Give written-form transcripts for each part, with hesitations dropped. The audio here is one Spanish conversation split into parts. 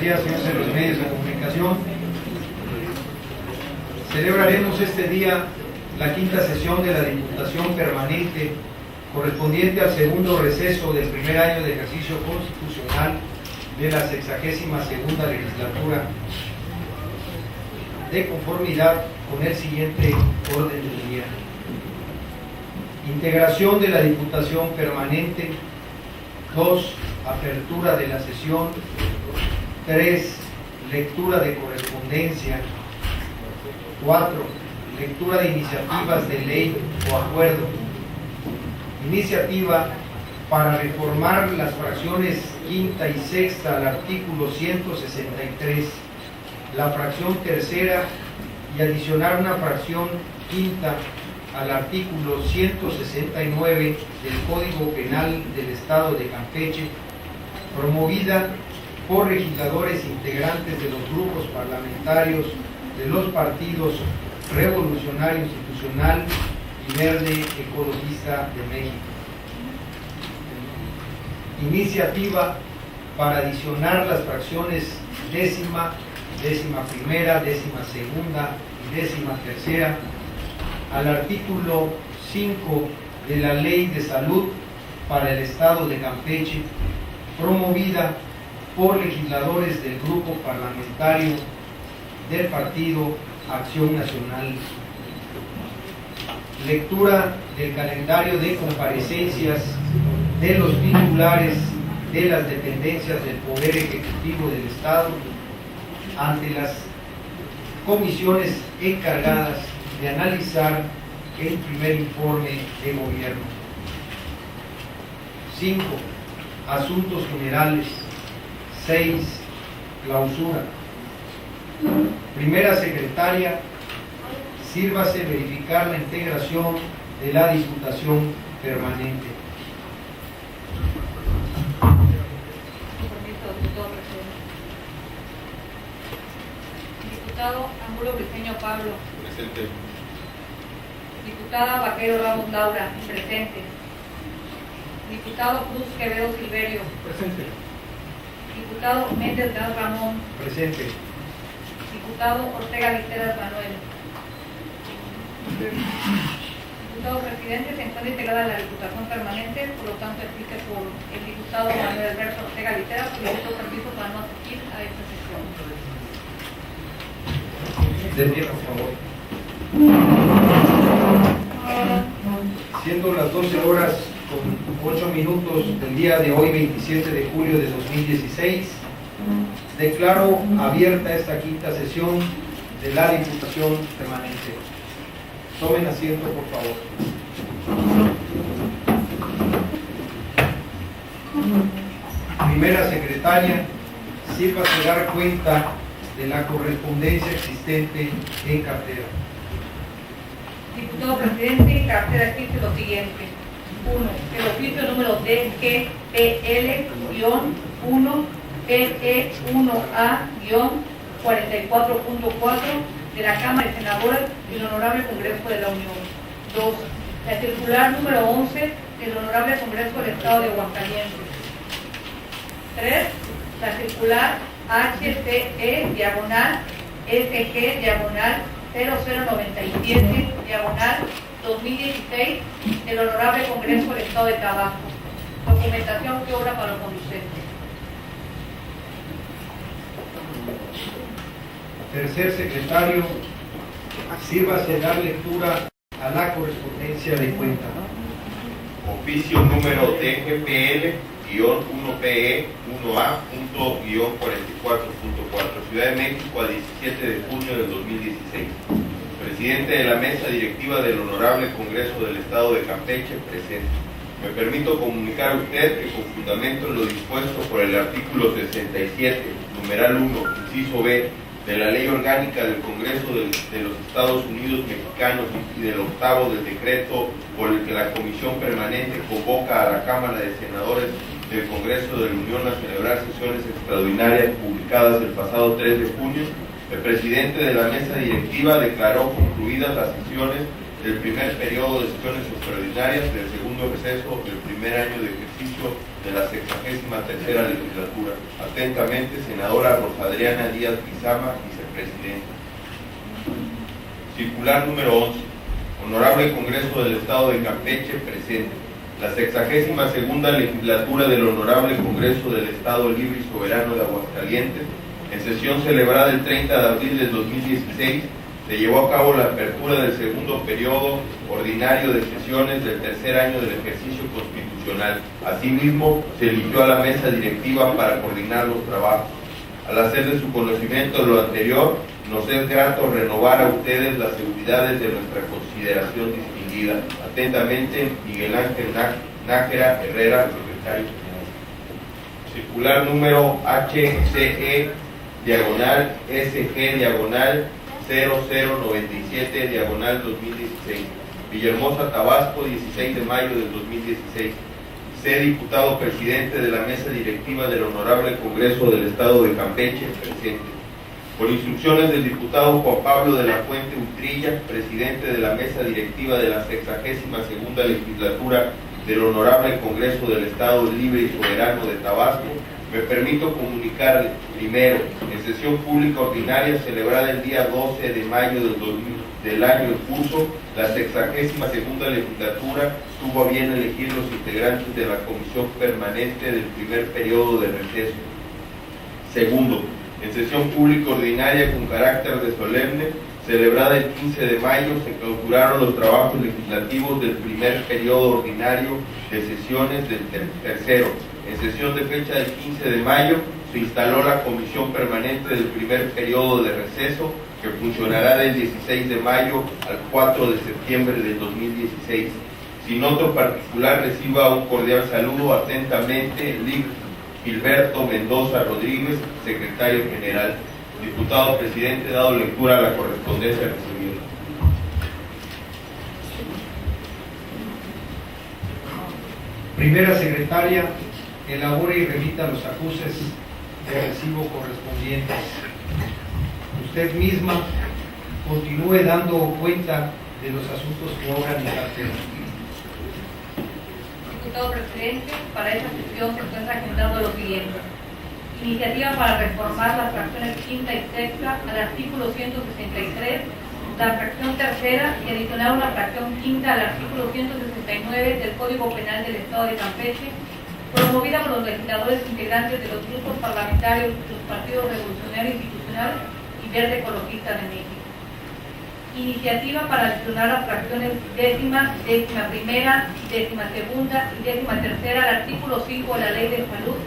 días, señores de los medios de comunicación. Celebraremos este día la quinta sesión de la Diputación Permanente correspondiente al segundo receso del primer año de ejercicio constitucional de la 62ª legislatura, de conformidad con el siguiente orden del día. Integración de la Diputación Permanente. 2. Apertura de la sesión. 3. Lectura de correspondencia. 4. Lectura de iniciativas de ley o acuerdo. Iniciativa para reformar las fracciones quinta y sexta al artículo 163, la fracción tercera y adicionar una fracción quinta al artículo 169 del Código Penal del Estado de Campeche, promovida por legisladores integrantes de los grupos parlamentarios de los partidos Revolucionario Institucional y Verde Ecologista de México. Iniciativa para adicionar las fracciones décima, décima primera, décima segunda y décima tercera al artículo 5 de la Ley de Salud para el Estado de Campeche, promovida por legisladores del grupo parlamentario del Partido Acción Nacional. Lectura del calendario de comparecencias de los titulares de las dependencias del Poder Ejecutivo del Estado ante las comisiones encargadas de analizar el primer informe de gobierno. 5. Asuntos generales. 6. Clausura. Primera secretaria, sírvase verificar la integración de la Diputación Permanente. Diputado Angulo Briceño Pablo. Presente. Diputada Vaquero Ramos Laura. Presente. Diputado Cruz Quevedo Silverio. Presente. Diputado Méndez Gas Ramón. Presente. Diputado Ortega Literas Manuel. Diputado Presidente, se encuentra integrada la Diputación Permanente, por lo tanto explique por el diputado Manuel Alberto Ortega Literas, solicito permiso para no asistir a esta sesión. De pie, por favor. Siendo las 12 horas con 8 minutos del día de hoy, 27 de julio de 2016, declaro abierta esta quinta sesión de la Diputación Permanente. Tomen asiento, por favor. Primera secretaria, sírvase dar cuenta de la correspondencia existente en cartera. Diputado Presidente, en cartera existe lo siguiente. 1. El oficio número DGPL-PE1A-44.4 de la Cámara de Senadores del Honorable Congreso de la Unión. 2. La circular número 11 del Honorable Congreso del Estado de Aguascalientes. 3. La circular HCE/SG/0097/2016 del Honorable Congreso del Estado de Tabasco. Documentación que obra para los conducentes. Tercer secretario, sírvase dar lectura a la correspondencia de cuenta. Oficio número DGPL-PE1A.44.4 Ciudad de México a 17 de junio del 2016. Presidente de la mesa directiva del Honorable Congreso del Estado de Campeche, presente. Me permito comunicar a usted que con fundamento en lo dispuesto por el artículo 67, numeral 1, inciso B, de la Ley Orgánica del Congreso de los Estados Unidos Mexicanos y del octavo del decreto por el que la Comisión Permanente convoca a la Cámara de Senadores del Congreso de la Unión a celebrar sesiones extraordinarias publicadas el pasado 3 de junio, el presidente de la mesa directiva declaró concluidas las sesiones del primer periodo de sesiones extraordinarias del segundo receso del primer año de ejercicio de la 63ª legislatura. Atentamente, senadora Rosa Adriana Díaz Lizama, vicepresidenta. Circular número 11. Honorable Congreso del Estado de Campeche, presente. La 62ª legislatura del Honorable Congreso del Estado Libre y Soberano de Aguascalientes, en sesión celebrada el 30 de abril del 2016, se llevó a cabo la apertura del segundo periodo ordinario de sesiones del tercer año del ejercicio constitucional. Asimismo, se eligió a la mesa directiva para coordinar los trabajos. Al hacer de su conocimiento lo anterior, nos es grato renovar a ustedes las seguridades de nuestra consideración distinguida. Atentamente, Miguel Ángel Nájera Herrera, secretario general. Circular número HCE, diagonal SG, diagonal 0097, diagonal 2016. Villahermosa, Tabasco, 16 de mayo del 2016. Sé diputado presidente de la mesa directiva del Honorable Congreso del Estado de Campeche, presente. Por instrucciones del diputado Juan Pablo de la Fuente Utrilla, presidente de la mesa directiva de la 62ª legislatura del Honorable Congreso del Estado Libre y Soberano de Tabasco, me permito comunicarle, primero, en sesión pública ordinaria celebrada el día 12 de mayo del año en curso, la 62ª legislatura tuvo a bien elegir los integrantes de la comisión permanente del primer periodo de receso. Segundo, en sesión pública ordinaria con carácter de solemne, celebrada el 15 de mayo, se clausuraron los trabajos legislativos del primer periodo ordinario de sesiones del tercero. En sesión de fecha del 15 de mayo, se instaló la comisión permanente del primer periodo de receso, que funcionará del 16 de mayo al 4 de septiembre del 2016. Sin otro particular, reciba un cordial saludo. Atentamente, Gilberto Mendoza Rodríguez, secretario general. Diputado presidente, dado lectura a la correspondencia recibida. Primera secretaria, elabore y remita los acuses de recibo correspondientes. Usted misma continúe dando cuenta de los asuntos que obran en cartera. Diputado presidente, para esta sesión se encuentra agendado lo siguiente. Iniciativa para reformar las fracciones quinta y sexta al artículo 163, la fracción tercera y adicionar una fracción quinta al artículo 169 del Código Penal del Estado de Campeche, promovida por los legisladores integrantes de los grupos parlamentarios de los partidos Revolucionario Institucional y Verde Ecologista de México. Iniciativa para adicionar las fracciones décima, décima primera, décima segunda y décima tercera al artículo 5 de la Ley de Salud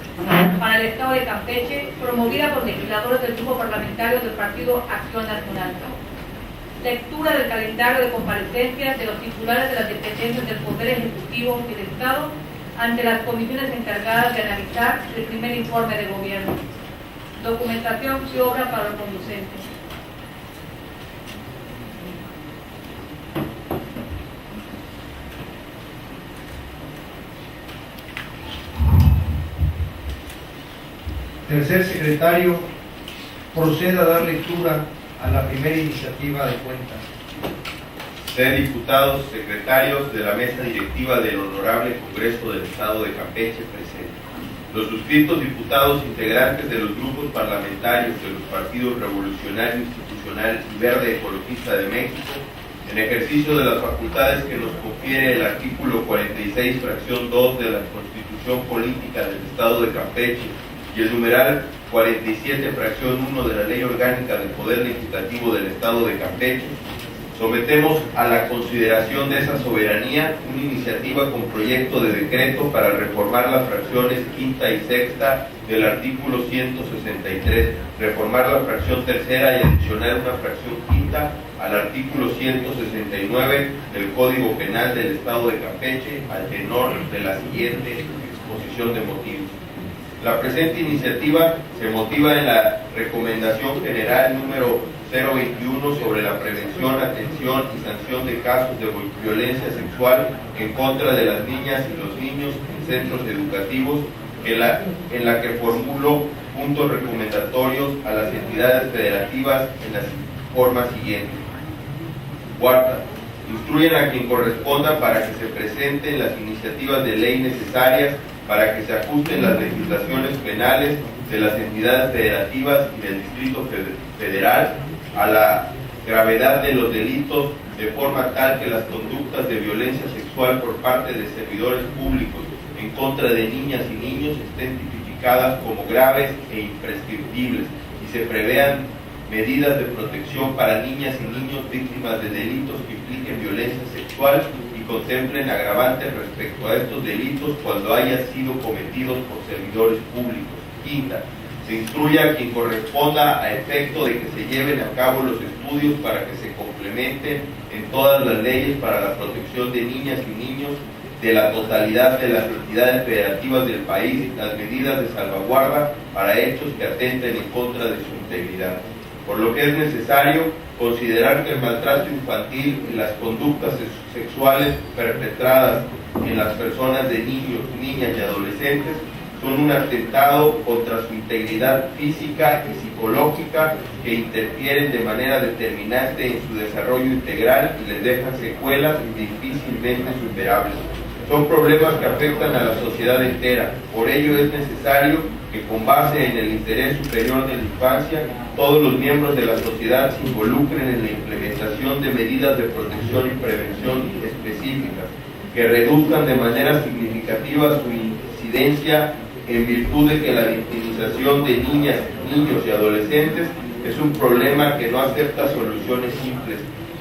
para el Estado de Campeche, promovida por legisladores del grupo parlamentario del Partido Acción Nacional. Lectura del calendario de comparecencias de los titulares de las dependencias del Poder Ejecutivo y del Estado ante las comisiones encargadas de analizar el primer informe de gobierno. Documentación y obra para los conducentes. Tercer secretario, proceda a dar lectura a la primera iniciativa de cuentas. Ser diputados secretarios de la mesa directiva del Honorable Congreso del Estado de Campeche, presente. Los suscritos diputados integrantes de los grupos parlamentarios de los partidos Revolucionario Institucional y Verde Ecologista de México, en ejercicio de las facultades que nos confiere el artículo 46, fracción 2 de la Constitución Política del Estado de Campeche y el numeral 47, fracción 1 de la Ley Orgánica del Poder Legislativo del Estado de Campeche, sometemos a la consideración de esa soberanía una iniciativa con proyecto de decreto para reformar las fracciones quinta y sexta del artículo 163, reformar la fracción tercera y adicionar una fracción quinta al artículo 169 del Código Penal del Estado de Campeche, al tenor de la siguiente exposición de motivos. La presente iniciativa se motiva en la Recomendación General número 021 sobre la prevención, atención y sanción de casos de violencia sexual en contra de las niñas y los niños en centros educativos, en la que formulo puntos recomendatorios a las entidades federativas en las formas siguientes. Cuarta, instruyen a quien corresponda para que se presenten las iniciativas de ley necesarias para que se ajusten las legislaciones penales de las entidades federativas y del Distrito Federal a la gravedad de los delitos, de forma tal que las conductas de violencia sexual por parte de servidores públicos en contra de niñas y niños estén tipificadas como graves e imprescriptibles y se prevean medidas de protección para niñas y niños víctimas de delitos que impliquen violencia sexual y contemplen agravantes respecto a estos delitos cuando hayan sido cometidos por servidores públicos. Quinta, se instruye a quien corresponda a efecto de que se lleven a cabo los estudios para que se complementen en todas las leyes para la protección de niñas y niños de la totalidad de las entidades federativas del país las medidas de salvaguarda para hechos que atenten en contra de su integridad. Por lo que es necesario considerar que el maltrato infantil y las conductas sexuales perpetradas en las personas de niños, niñas y adolescentes son un atentado contra su integridad física y psicológica que interfieren de manera determinante en su desarrollo integral y les dejan secuelas difícilmente superables. Son problemas que afectan a la sociedad entera. Por ello es necesario que, con base en el interés superior de la infancia, todos los miembros de la sociedad se involucren en la implementación de medidas de protección y prevención específicas que reduzcan de manera significativa su incidencia, en virtud de que la victimización de niñas, niños y adolescentes es un problema que no acepta soluciones simples.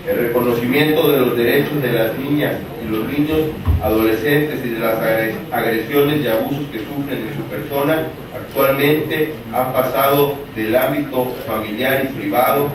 El reconocimiento de los derechos de las niñas y los niños, adolescentes y de las agresiones y abusos que sufren en su persona actualmente han pasado del ámbito familiar y privado.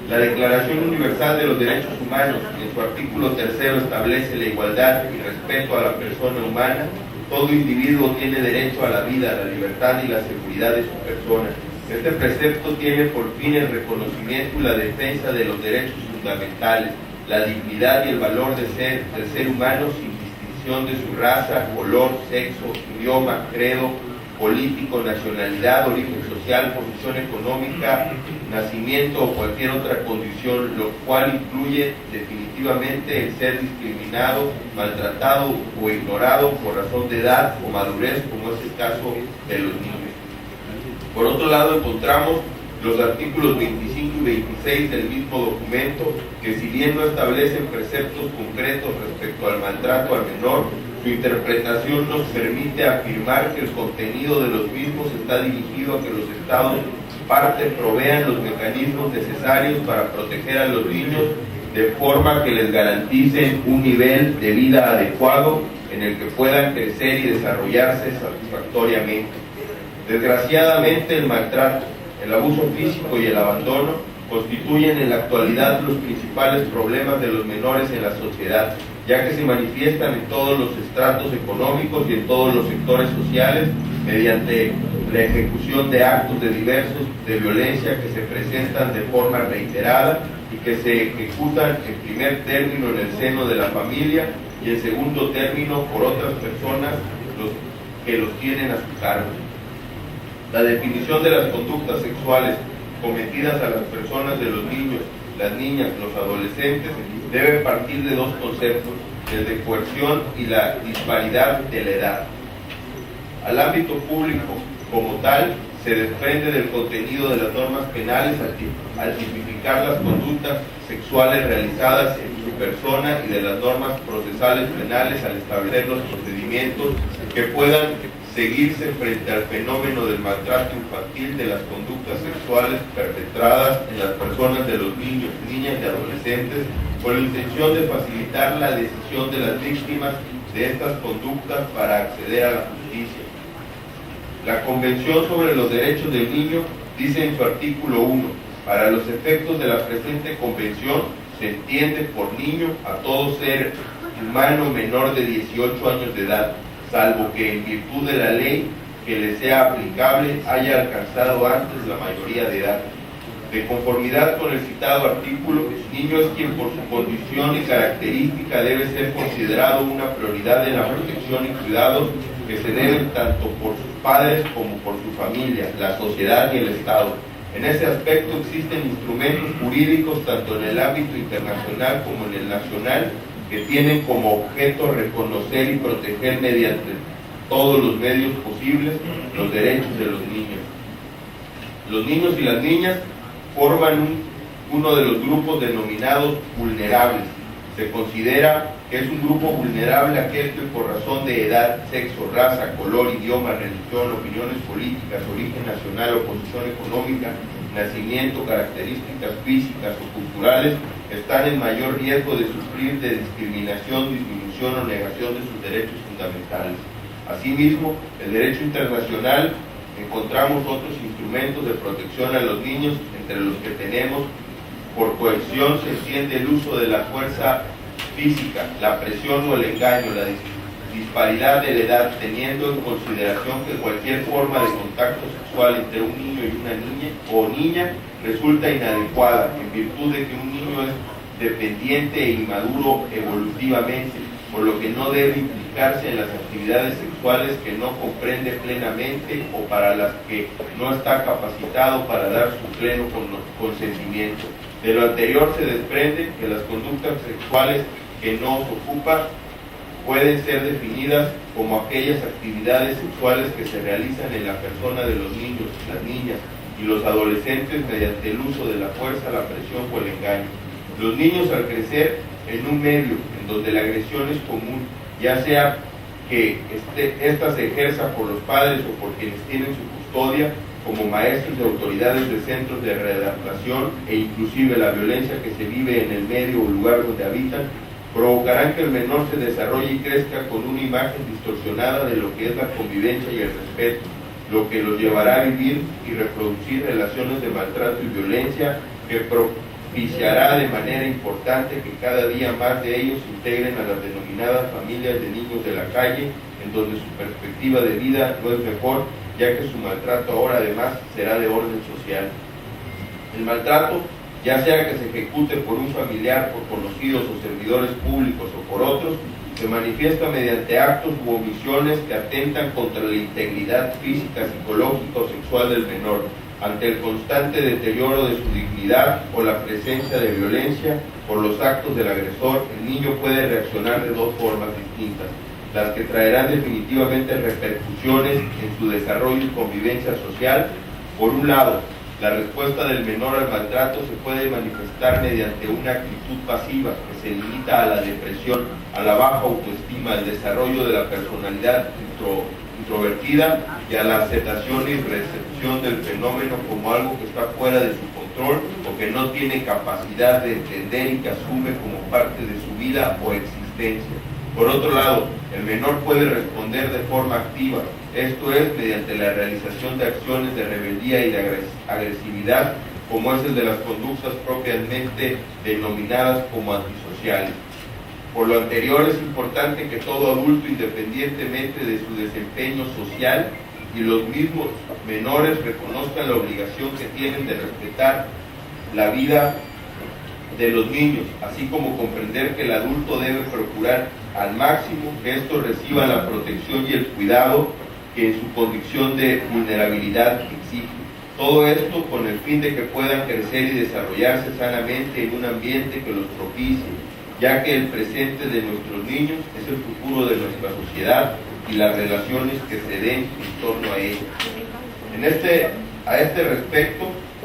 La Declaración Universal de los Derechos Humanos, en su artículo 3, establece la igualdad y respeto a la persona humana. Todo individuo tiene derecho a la vida, a la libertad y la seguridad de su persona. Este precepto tiene por fin el reconocimiento y la defensa de los derechos fundamentales, la dignidad y el valor del ser humano sin distinción de su raza, color, sexo, idioma, credo político, nacionalidad, origen social, posición económica, nacimiento o cualquier otra condición, lo cual incluye definitivamente el ser discriminado, maltratado o ignorado por razón de edad o madurez, como es el caso de los niños. Por otro lado, encontramos los artículos 25 y 26 del mismo documento, que si bien no establecen preceptos concretos respecto al maltrato al menor, su interpretación nos permite afirmar que el contenido de los mismos está dirigido a que los Estados parte provean los mecanismos necesarios para proteger a los niños de forma que les garanticen un nivel de vida adecuado en el que puedan crecer y desarrollarse satisfactoriamente. Desgraciadamente, el maltrato, el abuso físico y el abandono constituyen en la actualidad los principales problemas de los menores en la sociedad, ya que se manifiestan en todos los estratos económicos y en todos los sectores sociales mediante la ejecución de actos diversos de violencia que se presentan de forma reiterada y que se ejecutan en primer término en el seno de la familia y en segundo término por otras personas que los tienen a su cargo. La definición de las conductas sexuales cometidas a las personas de los niños, las niñas, los adolescentes, debe partir de dos conceptos, el de coerción y la disparidad de la edad. Al ámbito público, como tal, se desprende del contenido de las normas penales al tipificar las conductas sexuales realizadas en su persona y de las normas procesales penales al establecer los procedimientos que puedan seguirse frente al fenómeno del maltrato infantil, de las conductas sexuales perpetradas en las personas de los niños, niñas y adolescentes, con la intención de facilitar la decisión de las víctimas de estas conductas para acceder a la justicia. La Convención sobre los Derechos del Niño dice en su artículo 1, para los efectos de la presente convención se entiende por niño a todo ser humano menor de 18 años de edad, salvo que en virtud de la ley que le sea aplicable haya alcanzado antes la mayoría de edad. De conformidad con el citado artículo, niño es quien por su condición y característica debe ser considerado una prioridad en la protección y cuidados que se deben tanto por sus padres como por su familia, la sociedad y el Estado. En ese aspecto existen instrumentos jurídicos tanto en el ámbito internacional como en el nacional que tienen como objeto reconocer y proteger mediante todos los medios posibles los derechos de los niños. Los niños y las niñas forman uno de los grupos denominados vulnerables. Se considera que es un grupo vulnerable aquel que por razón de edad, sexo, raza, color, idioma, religión, opiniones políticas, origen nacional o posición económica, nacimiento, características físicas o culturales, están en mayor riesgo de sufrir de discriminación, disminución o negación de sus derechos fundamentales. Asimismo, el derecho internacional encontramos otros instrumentos de protección a los niños, entre los que tenemos, por coerción se entiende el uso de la fuerza física, la presión o el engaño, la disparidad de la edad, teniendo en consideración que cualquier forma de contacto sexual entre un niño y una niña o niña resulta inadecuada, en virtud de que un niño es dependiente e inmaduro evolutivamente, por lo que no debe implicarse en las actividades sexuales que no comprende plenamente o para las que no está capacitado para dar su pleno consentimiento. De lo anterior se desprende que las conductas sexuales que nos ocupan pueden ser definidas como aquellas actividades sexuales que se realizan en la persona de los niños, las niñas y los adolescentes mediante el uso de la fuerza, la presión o el engaño. Los niños, al crecer en un medio en donde la agresión es común, ya sea que ésta se ejerza por los padres o por quienes tienen su custodia, como maestros y autoridades de centros de readaptación e inclusive la violencia que se vive en el medio o lugar donde habitan, provocarán que el menor se desarrolle y crezca con una imagen distorsionada de lo que es la convivencia y el respeto, lo que los llevará a vivir y reproducir relaciones de maltrato y violencia que propiciará de manera importante que cada día más de ellos se integren a las denominadas familias de niños de la calle, en donde su perspectiva de vida no es mejor, ya que su maltrato ahora además será de orden social. El maltrato, ya sea que se ejecute por un familiar, por conocidos o servidores públicos o por otros, se manifiesta mediante actos u omisiones que atentan contra la integridad física, psicológica o sexual del menor, ante el constante deterioro de su dignidad o la presencia de violencia por los actos del agresor. El niño puede reaccionar de dos formas distintas, las que traerán definitivamente repercusiones en su desarrollo y convivencia social. Por un lado, la respuesta del menor al maltrato se puede manifestar mediante una actitud pasiva que se limita a la depresión, a la baja autoestima, al desarrollo de la personalidad introvertida y a la aceptación y recepción del fenómeno como algo que está fuera de su control o que no tiene capacidad de entender y que asume como parte de su vida o existencia. Por otro lado, el menor puede responder de forma activa, esto es, mediante la realización de acciones de rebeldía y de agresividad, como es el de las conductas propiamente denominadas como antisociales. Por lo anterior, es importante que todo adulto, independientemente de su desempeño social, y los mismos menores reconozcan la obligación que tienen de respetar la vida de los niños, así como comprender que el adulto debe procurar al máximo que estos reciban la protección y el cuidado que en su condición de vulnerabilidad exige. Todo esto con el fin de que puedan crecer y desarrollarse sanamente en un ambiente que los propicie, ya que el presente de nuestros niños es el futuro de nuestra sociedad y las relaciones que se den en torno a ella. A este respecto,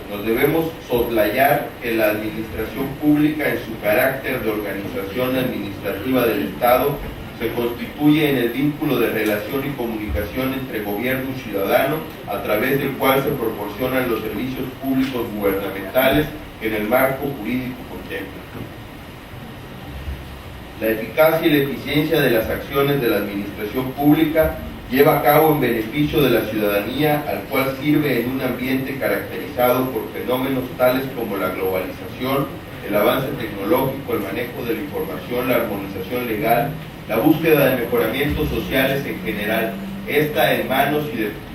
nos debemos soslayar que la administración pública, en su carácter de organización administrativa del Estado, se constituye en el vínculo de relación y comunicación entre gobierno y ciudadano, a través del cual se proporcionan los servicios públicos gubernamentales que en el marco jurídico contempla. La eficacia y la eficiencia de las acciones de la administración pública lleva a cabo en beneficio de la ciudadanía, al cual sirve en un ambiente caracterizado por fenómenos tales como la globalización, el avance tecnológico, el manejo de la información, la armonización legal, la búsqueda de mejoramientos sociales en general, esta en manos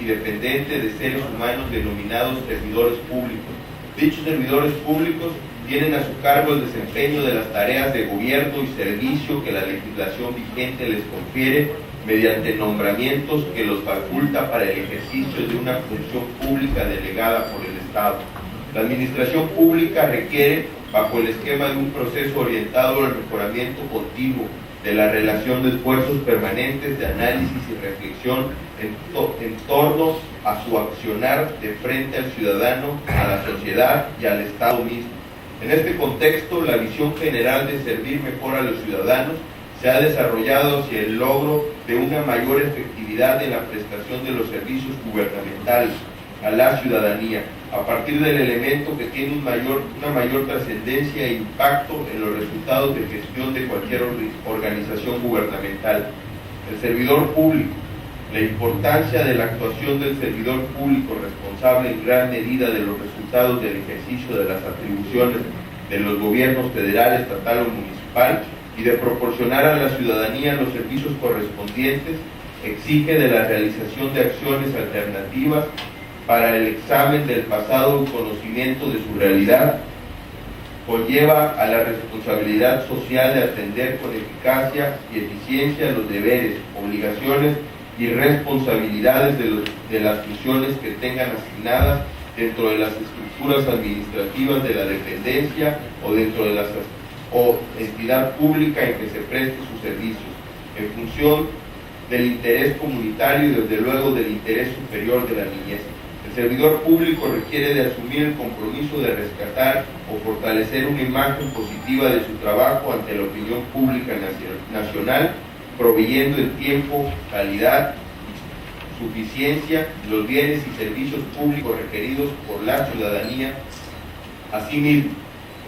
y dependiente de seres humanos denominados servidores públicos. Dichos servidores públicos tienen a su cargo el desempeño de las tareas de gobierno y servicio que la legislación vigente les confiere mediante nombramientos que los faculta para el ejercicio de una función pública delegada por el Estado. La administración pública requiere, bajo el esquema de un proceso orientado al mejoramiento continuo de la relación de esfuerzos permanentes de análisis y reflexión en torno a su accionar de frente al ciudadano, a la sociedad y al Estado mismo. En este contexto, la visión general de servir mejor a los ciudadanos se ha desarrollado hacia el logro de una mayor efectividad en la prestación de los servicios gubernamentales a la ciudadanía, a partir del elemento que tiene una mayor trascendencia e impacto en los resultados de gestión de cualquier organización gubernamental. El servidor público. La importancia de la actuación del servidor público responsable en gran medida de los resultados del ejercicio de las atribuciones de los gobiernos federal, estatal o municipal y de proporcionar a la ciudadanía los servicios correspondientes exige de la realización de acciones alternativas para el examen del pasado y conocimiento de su realidad, conlleva a la responsabilidad social de atender con eficacia y eficiencia los deberes, obligaciones y responsabilidades de las funciones que tengan asignadas dentro de las estructuras administrativas de la dependencia o dentro de o entidad pública en que se preste sus servicios, en función del interés comunitario y desde luego del interés superior de la niñez. El servidor público requiere de asumir el compromiso de rescatar o fortalecer una imagen positiva de su trabajo ante la opinión pública nacional, proveyendo en tiempo, calidad y suficiencia los bienes y servicios públicos requeridos por la ciudadanía. Asimismo,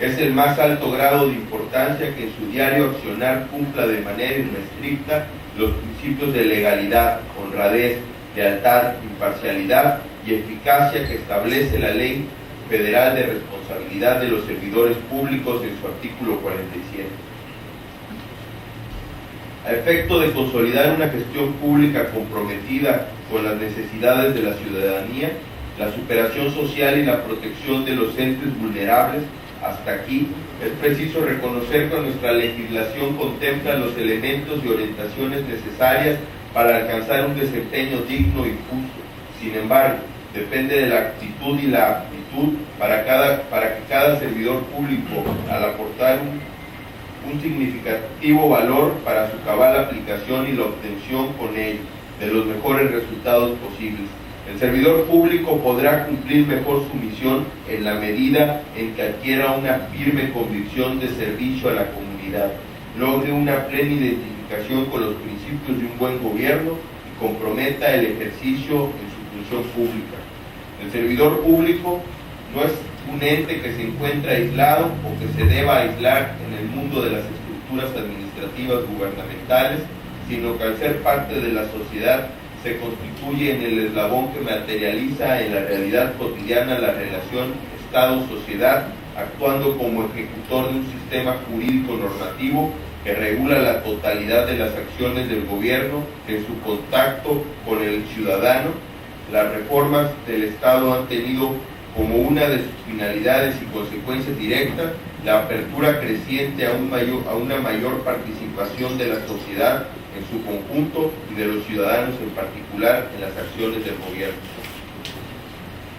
es el más alto grado de importancia que en su diario accionar cumpla de manera irrestricta los principios de legalidad, honradez, lealtad, imparcialidad y eficacia que establece la Ley Federal de Responsabilidad de los Servidores Públicos en su artículo 47. A efecto de consolidar una gestión pública comprometida con las necesidades de la ciudadanía, la superación social y la protección de los entes vulnerables, hasta aquí es preciso reconocer que nuestra legislación contempla los elementos y orientaciones necesarias para alcanzar un desempeño digno y justo. Sin embargo, depende de la actitud y la aptitud para que cada servidor público, al aportar un significativo valor para su cabal aplicación y la obtención con ello de los mejores resultados posibles. El servidor público podrá cumplir mejor su misión en la medida en que adquiera una firme convicción de servicio a la comunidad, logre una plena identificación con los principios de un buen gobierno y comprometa el ejercicio en su función pública. El servidor público no es un ente que se encuentra aislado o que se deba aislar en el mundo de las estructuras administrativas gubernamentales, sino que al ser parte de la sociedad se constituye en el eslabón que materializa en la realidad cotidiana la relación Estado-sociedad, actuando como ejecutor de un sistema jurídico normativo que regula la totalidad de las acciones del gobierno en su contacto con el ciudadano. Las reformas del Estado han tenido como una de sus finalidades y consecuencias directas la apertura creciente a una mayor participación de la sociedad en su conjunto y de los ciudadanos en particular en las acciones del gobierno.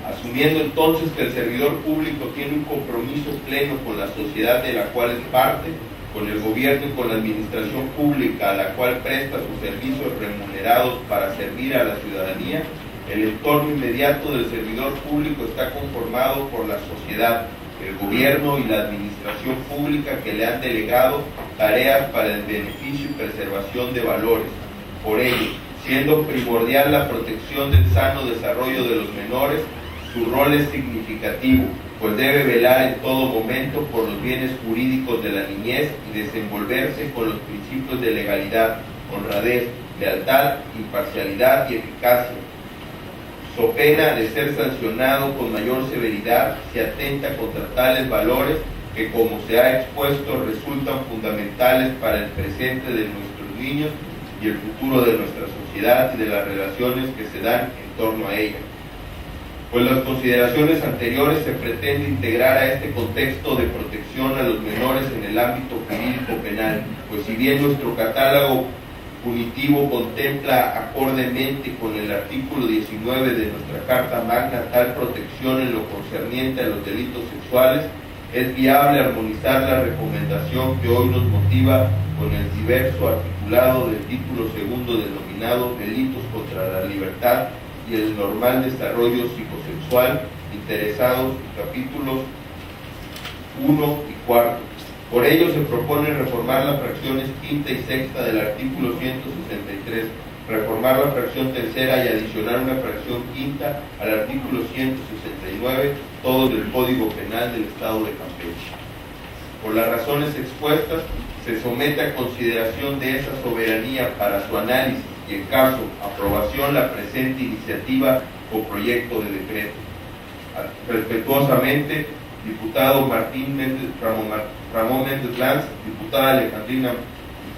Asumiendo entonces que el servidor público tiene un compromiso pleno con la sociedad de la cual es parte, con el gobierno y con la administración pública a la cual presta sus servicios remunerados para servir a la ciudadanía, el entorno inmediato del servidor público está conformado por la sociedad, el gobierno y la administración pública que le han delegado tareas para el beneficio y preservación de valores. Por ello, siendo primordial la protección del sano desarrollo de los menores, su rol es significativo, pues debe velar en todo momento por los bienes jurídicos de la niñez y desenvolverse con los principios de legalidad, honradez, lealtad, imparcialidad y eficacia, so pena de ser sancionado con mayor severidad si atenta contra tales valores que, como se ha expuesto, resultan fundamentales para el presente de nuestros niños y el futuro de nuestra sociedad y de las relaciones que se dan en torno a ella. Pues las consideraciones anteriores se pretende integrar a este contexto de protección a los menores en el ámbito jurídico penal, pues si bien nuestro catálogo punitivo contempla acordemente con el artículo 19 de nuestra Carta Magna tal protección en lo concerniente a los delitos sexuales, Es viable armonizar la recomendación que hoy nos motiva con el diverso articulado del título segundo denominado Delitos contra la Libertad y el normal desarrollo psicosexual, interesados en capítulos 1 y 4. Por ello se propone reformar las fracciones quinta y sexta del artículo 163, reformar la fracción tercera y adicionar una fracción quinta al artículo 169, todo del Código Penal del Estado de Campeche. Por las razones expuestas, se somete a consideración de esa soberanía para su análisis y, en caso, aprobación, la presente iniciativa o proyecto de decreto. Respetuosamente, diputado Ramón Méndez Lanz, diputada Alejandrina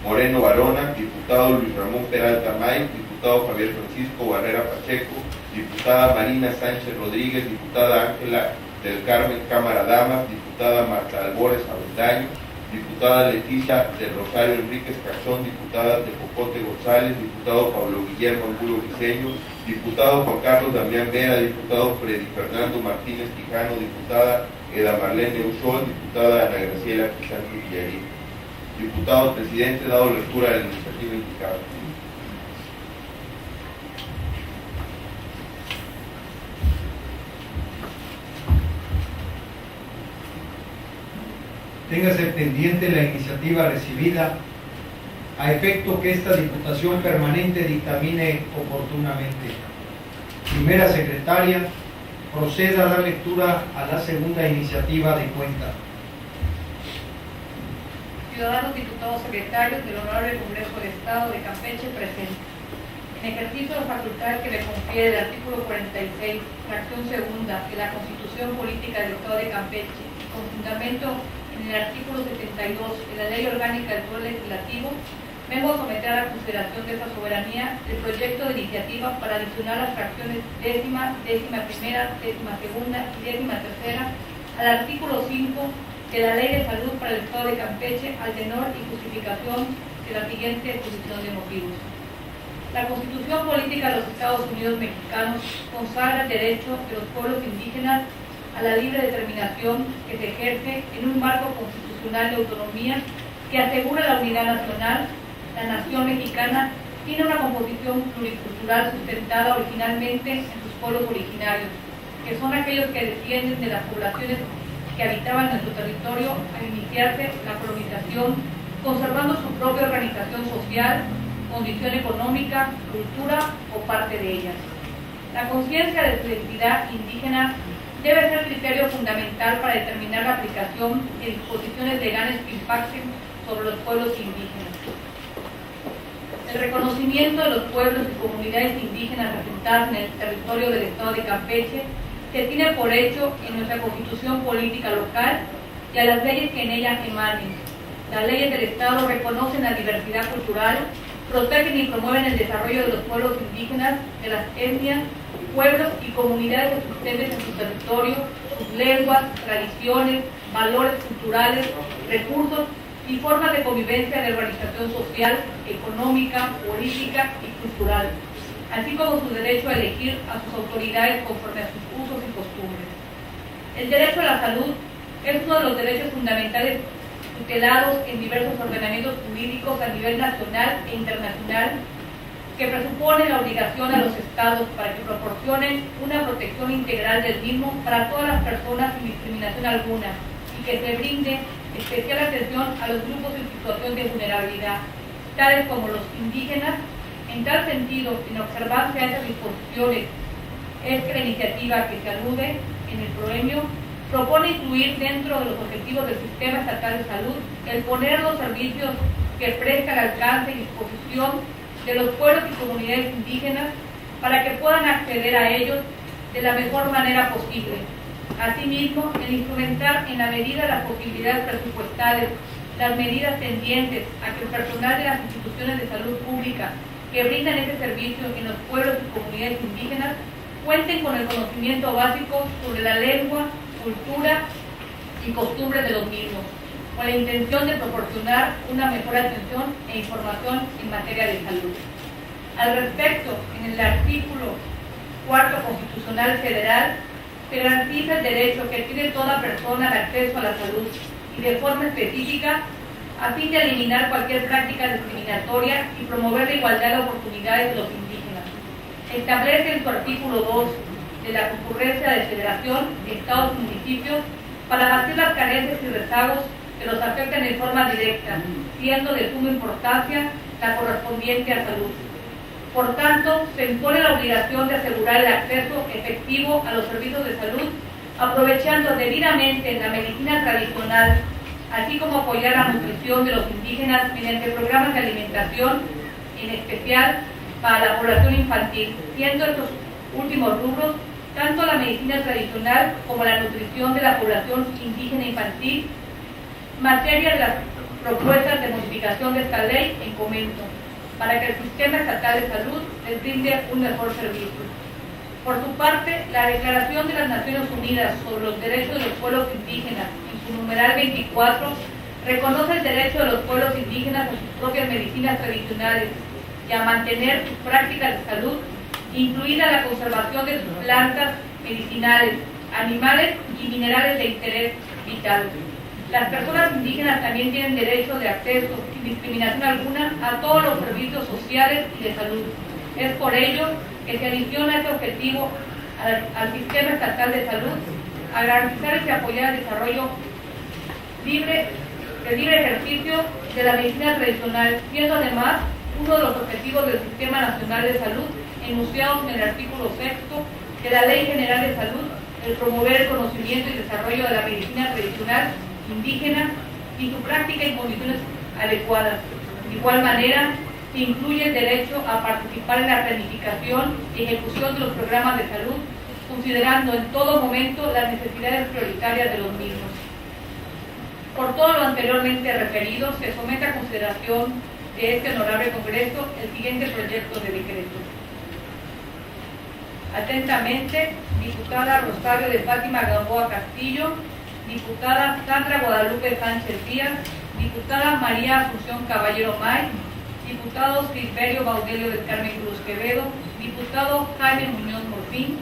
Moreno Barona, diputado Luis Ramón Peralta May, diputado Javier Francisco Barrera Pacheco, diputada Marina Sánchez Rodríguez, diputada Ángela del Carmen Cámara Damas, diputada Marta Albores Avendaño, diputada Leticia del Rosario Enríquez Cachón, diputada Tejocote González, diputado Pablo Guillermo Angulo Briceño, diputado Juan Carlos Damián Vera, diputado Freddy Fernando Martínez Quijano, diputada Eda Marlene Ushol, diputada Ana Graciela Crisanti Villarín. Diputado presidente, dado lectura de la iniciativa indicada. Téngase pendiente la iniciativa recibida a efecto que esta Diputación Permanente dictamine oportunamente. Primera Secretaria, proceda a dar lectura a la segunda iniciativa de cuenta. Ciudadanos diputados secretarios del Honorable Congreso del Estado de Campeche presente. En ejercicio de facultades que le confiere el artículo 46, fracción segunda de la Constitución Política del Estado de Campeche, con fundamento en el artículo 72 de la Ley Orgánica del Poder Legislativo, vengo a someter a la consideración de esta soberanía el proyecto de iniciativa para adicionar las fracciones décima, décima primera, décima segunda y décima tercera al artículo 5 de la Ley de Salud para el Estado de Campeche al tenor y justificación de la siguiente exposición de motivos. La Constitución Política de los Estados Unidos Mexicanos consagra el derecho de los pueblos indígenas a la libre determinación que se ejerce en un marco constitucional de autonomía que asegura la unidad nacional. La nación mexicana tiene una composición pluricultural sustentada originalmente en sus pueblos originarios, que son aquellos que descienden de las poblaciones que habitaban nuestro territorio al iniciarse la colonización, conservando su propia organización social, condición económica, cultura o parte de ellas. La conciencia de su identidad indígena debe ser criterio fundamental para determinar la aplicación de disposiciones legales que impacten sobre los pueblos indígenas. El reconocimiento de los pueblos y comunidades indígenas representadas en el territorio del Estado de Campeche se tiene por hecho en nuestra Constitución Política local y a las leyes que en ella emanen. Las leyes del Estado reconocen la diversidad cultural, protegen y promueven el desarrollo de los pueblos indígenas, de las etnias, pueblos y comunidades existentes en su territorio, sus lenguas, tradiciones, valores culturales, recursos y formas de convivencia de organización social, económica, política y cultural, así como su derecho a elegir a sus autoridades conforme a sus usos y costumbres. El derecho a la salud es uno de los derechos fundamentales tutelados en diversos ordenamientos jurídicos a nivel nacional e internacional, que presupone la obligación a los estados para que proporcionen una protección integral del mismo para todas las personas sin discriminación alguna y que se brinde especial atención a los grupos en situación de vulnerabilidad, tales como los indígenas. En tal sentido, en observancia a esas disposiciones, es que la iniciativa que se alude en el proemio propone incluir dentro de los objetivos del Sistema Estatal de Salud el poner los servicios que presta al alcance y disposición de los pueblos y comunidades indígenas para que puedan acceder a ellos de la mejor manera posible. Asimismo, el instrumentar en la medida de las posibilidades presupuestales las medidas tendientes a que el personal de las instituciones de salud pública que brindan ese servicio en los pueblos y comunidades indígenas cuenten con el conocimiento básico sobre la lengua, cultura y costumbres de los mismos, con la intención de proporcionar una mejor atención e información en materia de salud. Al respecto, en el artículo 4 Constitucional Federal, se garantiza el derecho que tiene toda persona al acceso a la salud y de forma específica a fin de eliminar cualquier práctica discriminatoria y promover la igualdad de oportunidades de los indígenas. Establece en su artículo 2 de la concurrencia de federación, estados y municipios para abatir las carencias y rezagos que los afectan en forma directa, siendo de suma importancia la correspondiente a salud. Por tanto, se impone la obligación de asegurar el acceso efectivo a los servicios de salud, aprovechando debidamente la medicina tradicional, así como apoyar la nutrición de los indígenas mediante programas de alimentación, en especial para la población infantil, siendo estos últimos rubros tanto la medicina tradicional como la nutrición de la población indígena infantil, materia de las propuestas de modificación de esta ley en comento, para que el sistema estatal de salud les brinde un mejor servicio. Por su parte, la Declaración de las Naciones Unidas sobre los Derechos de los Pueblos Indígenas, en su numeral 24, reconoce el derecho de los pueblos indígenas a sus propias medicinas tradicionales y a mantener sus prácticas de salud, incluida la conservación de sus plantas medicinales, animales y minerales de interés vital. Las personas indígenas también tienen derecho de acceso, sin discriminación alguna, a todos los servicios sociales y de salud. Es por ello que se adiciona este objetivo al sistema estatal de salud, a garantizar y apoyar el desarrollo libre ejercicio de la medicina tradicional, siendo además uno de los objetivos del Sistema Nacional de Salud, enunciados en el artículo 6 de la Ley General de Salud, el promover el conocimiento y desarrollo de la medicina tradicional indígena y su práctica en condiciones adecuadas. De igual manera, se incluye el derecho a participar en la planificación y ejecución de los programas de salud, considerando en todo momento las necesidades prioritarias de los mismos. Por todo lo anteriormente referido, se somete a consideración de este honorable Congreso el siguiente proyecto de decreto. Atentamente, diputada Rosario de Fátima Gamboa Castillo, diputada Sandra Guadalupe Sánchez Díaz, diputada María Asunción Caballero May, diputado Silverio Baudelio del Carmen Cruz Quevedo, diputado Jaime Muñoz Morfín,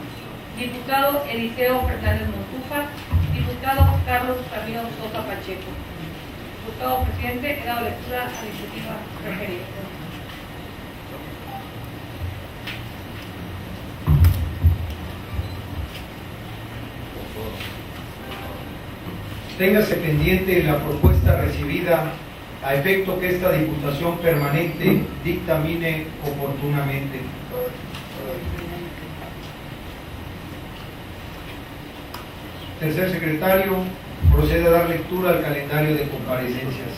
diputado Eliseo Fernández Montufa, diputado Carlos Camilo Sosa Pacheco. Diputado presidente, he dado lectura a la iniciativa referida. Téngase pendiente la propuesta recibida a efecto que esta Diputación Permanente dictamine oportunamente. Tercer secretario, procede a dar lectura al calendario de comparecencias.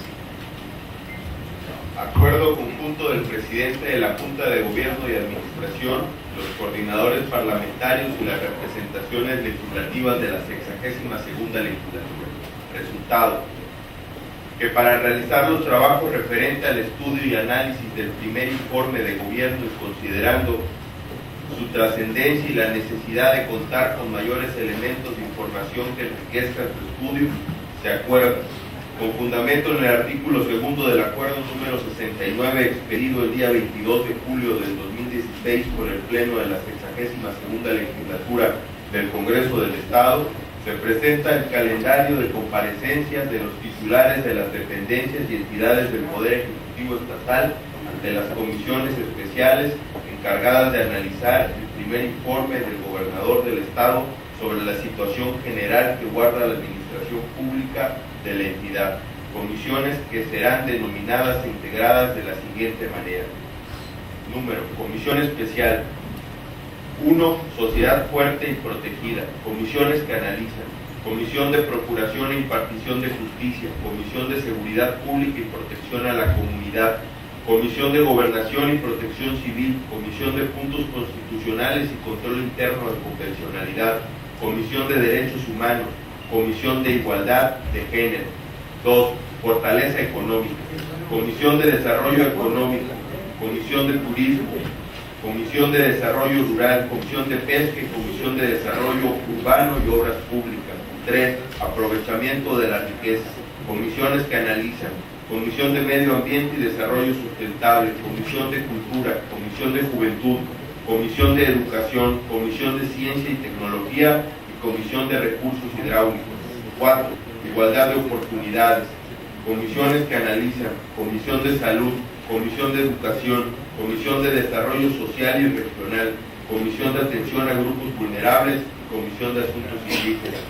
Acuerdo conjunto del presidente de la Junta de Gobierno y Administración, los coordinadores parlamentarios y las representaciones legislativas de la 62ª legislatura. Resultado: que para realizar los trabajos referentes al estudio y análisis del primer informe de gobierno y considerando su trascendencia y la necesidad de contar con mayores elementos de información que enriquezcan su estudio, se acuerda, con fundamento en el artículo 2 del acuerdo número 69 expedido el día 22 de julio del 2016 por el Pleno de la 62ª legislatura del Congreso del Estado, se presenta el calendario de comparecencias de los titulares de las dependencias y entidades del Poder Ejecutivo Estatal ante las comisiones especiales encargadas de analizar el primer informe del gobernador del Estado sobre la situación general que guarda la administración pública de la entidad. Comisiones que serán denominadas e integradas de la siguiente manera. Número: Comisión Especial 1. Sociedad fuerte y protegida. Comisiones que analizan. Comisión de Procuración e Impartición de Justicia. Comisión de Seguridad Pública y Protección a la Comunidad. Comisión de Gobernación y Protección Civil. Comisión de Puntos Constitucionales y Control Interno de Convencionalidad. Comisión de Derechos Humanos. Comisión de Igualdad de Género. 2. Fortaleza Económica. Comisión de Desarrollo Económico. Comisión de Turismo. Comisión de Desarrollo Rural, Comisión de Pesca y Comisión de Desarrollo Urbano y Obras Públicas. 3. Aprovechamiento de la riqueza. Comisiones que analizan. Comisión de Medio Ambiente y Desarrollo Sustentable. Comisión de Cultura. Comisión de Juventud. Comisión de Educación. Comisión de Ciencia y Tecnología y Comisión de Recursos Hidráulicos. 4. Igualdad de oportunidades, comisiones que analizan, Comisión de Salud, Comisión de Educación, Comisión de Desarrollo Social y Regional, Comisión de Atención a Grupos Vulnerables, Comisión de Asuntos Indígenas.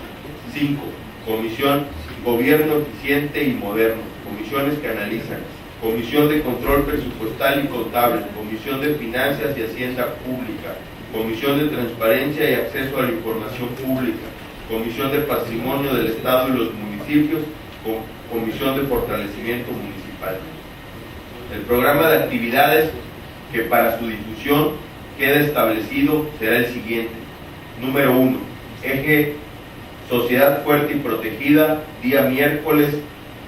5. Comisión Gobierno Eficiente y Moderno, comisiones que analizan, Comisión de Control Presupuestal y Contable, Comisión de Finanzas y Hacienda Pública, Comisión de Transparencia y Acceso a la Información Pública, Comisión de Patrimonio del Estado y los Municipios, Comisión de Fortalecimiento Municipal. El programa de actividades que para su difusión queda establecido será el siguiente. Número 1. Eje Sociedad Fuerte y Protegida, día miércoles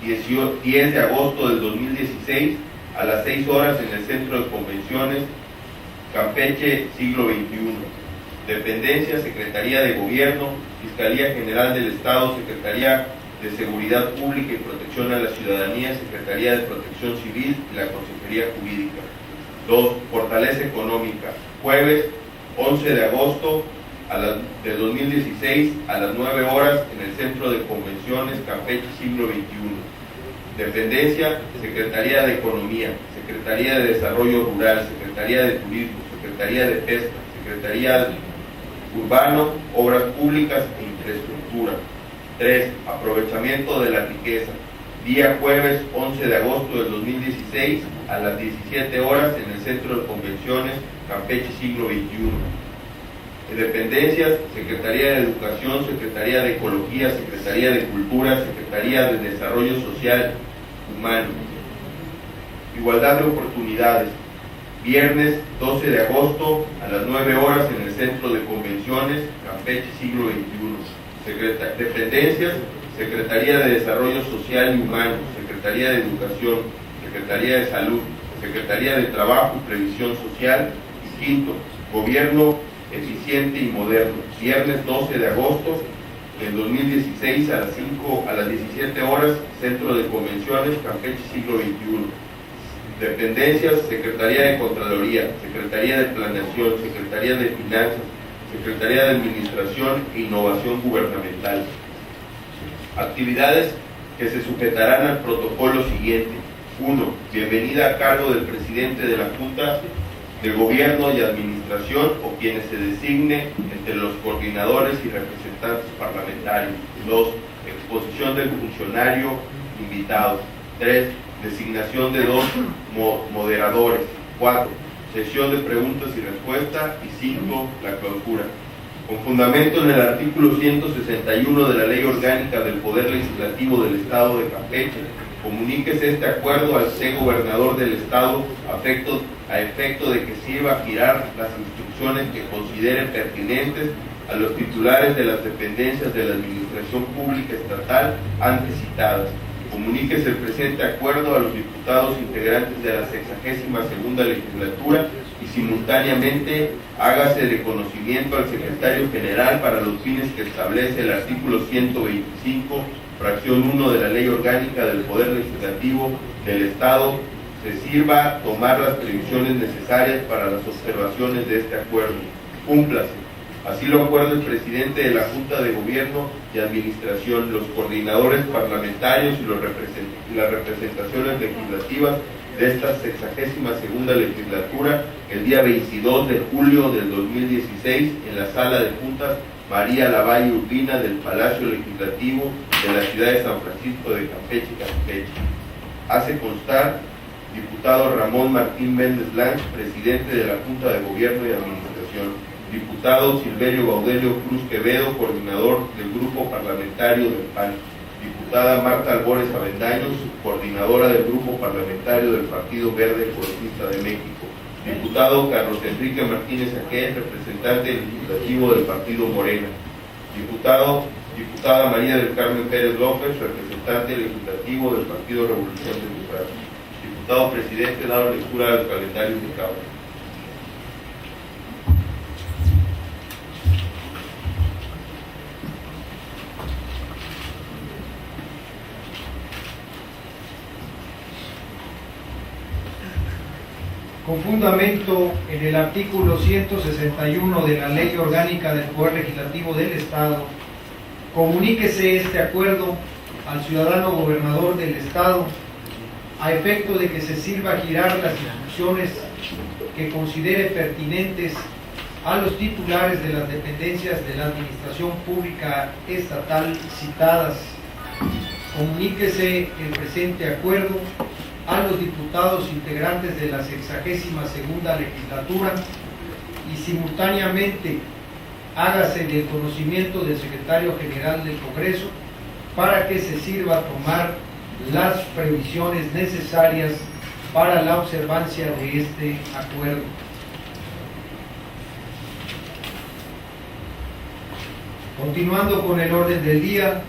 10 de agosto del 2016 a las 6 horas en el Centro de Convenciones Campeche, siglo XXI. Dependencia, Secretaría de Gobierno, Fiscalía General del Estado, Secretaría de Seguridad Pública y Protección a la Ciudadanía, Secretaría de Protección Civil y la Consejería Jurídica. 2. Fortaleza Económica, jueves 11 de agosto de 2016 a las 9 horas en el Centro de Convenciones Campeche, siglo XXI. Dependencia, Secretaría de Economía, Secretaría de Desarrollo Rural, Secretaría de Turismo, Secretaría de Pesca, Secretaría Urbano, Obras Públicas e Infraestructura. 3. Aprovechamiento de la riqueza, día jueves 11 de agosto del 2016 a las 17 horas en el Centro de Convenciones Campeche, siglo XXI. Dependencias, Secretaría de Educación, Secretaría de Ecología, Secretaría de Cultura, Secretaría de Desarrollo Social Humano. Igualdad de oportunidades, viernes 12 de agosto a las 9 horas en el Centro de Convenciones Campeche, siglo XXI. Dependencias, Secretaría de Desarrollo Social y Humano, Secretaría de Educación, Secretaría de Salud, Secretaría de Trabajo y Previsión Social. Y 5. Gobierno Eficiente y Moderno, viernes 12 de agosto del 2016 a las 17 horas, Centro de Convenciones Campeche, siglo XXI. Dependencias, Secretaría de Contraloría, Secretaría de Planeación, Secretaría de Finanzas, Secretaría de Administración e Innovación Gubernamental. Actividades que se sujetarán al protocolo siguiente. 1. Bienvenida a cargo del presidente de la Junta de Gobierno y Administración o quienes se designe entre los coordinadores y representantes parlamentarios. 2. Exposición del funcionario invitado. 3. Designación de 2 moderadores. 4. Sesión de preguntas y respuestas. Y 5. La clausura. Con fundamento en el artículo 161 de la Ley Orgánica del Poder Legislativo del Estado de Campeche, comuníquese este acuerdo al gobernador del Estado a efecto de que sirva a girar las instrucciones que considere pertinentes a los titulares de las dependencias de la Administración Pública Estatal antes citadas. Comuníquese el presente acuerdo a los diputados integrantes de la 62ª legislatura y simultáneamente hágase de conocimiento al secretario general para los fines que establece el artículo 125, fracción 1 de la Ley Orgánica del Poder Legislativo del Estado, se sirva tomar las previsiones necesarias para las observaciones de este acuerdo. Cúmplase. Así lo acuerda el presidente de la Junta de Gobierno y Administración, los coordinadores parlamentarios y las representaciones legislativas de esta 62ª legislatura el día 22 de julio del 2016 en la Sala de Juntas María Lavalle Urbina del Palacio Legislativo de la ciudad de San Francisco de Campeche, Campeche. Hace constar diputado Ramón Martín Méndez Lanz, presidente de la Junta de Gobierno y Administración. Diputado Silverio Baudelio Cruz Quevedo, coordinador del Grupo Parlamentario del PAN. Diputada Marta Albores Avendaño, coordinadora del Grupo Parlamentario del Partido Verde Ecologista de México. Diputado Carlos Enrique Martínez Aquel, representante legislativo del Partido Morena. Diputada María del Carmen Pérez López, representante legislativo del Partido Revolución Democrática. Diputado presidente, dado lectura del calendario indicado. Con fundamento en el artículo 161 de la Ley Orgánica del Poder Legislativo del Estado, Comuníquese este acuerdo al ciudadano gobernador del Estado a efecto de que se sirva a girar las instrucciones que considere pertinentes a los titulares de las dependencias de la Administración Pública Estatal citadas. Comuníquese el presente acuerdo a los diputados integrantes de la 62ª legislatura y simultáneamente hágase del conocimiento del secretario general del Congreso para que se sirva a tomar las previsiones necesarias para la observancia de este acuerdo. Continuando con el orden del día,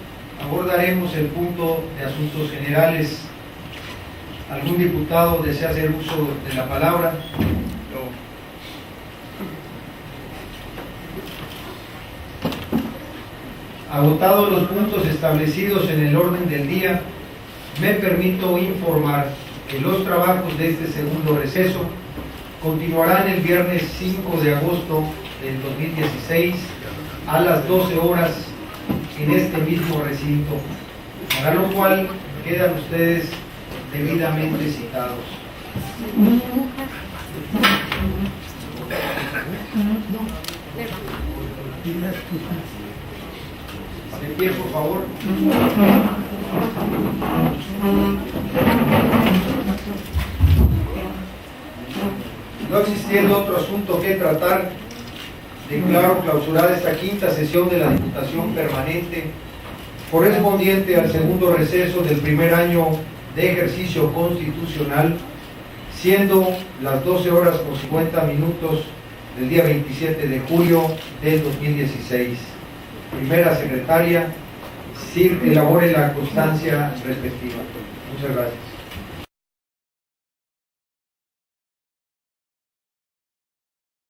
abordaremos el punto de asuntos generales. ¿Algún diputado desea hacer uso de la palabra? Agotados los puntos establecidos en el orden del día, me permito informar que los trabajos de este segundo receso continuarán el viernes 5 de agosto del 2016 a las 12 horas en este mismo recinto, para lo cual quedan ustedes debidamente citados. De pie, por favor. No existiendo otro asunto que tratar, declaro clausurada esta quinta sesión de la Diputación Permanente correspondiente al segundo receso del primer año de ejercicio constitucional, siendo las 12 horas con 50 minutos del día 27 de julio del 2016. Primera secretaria, elabore la constancia respectiva. Muchas gracias.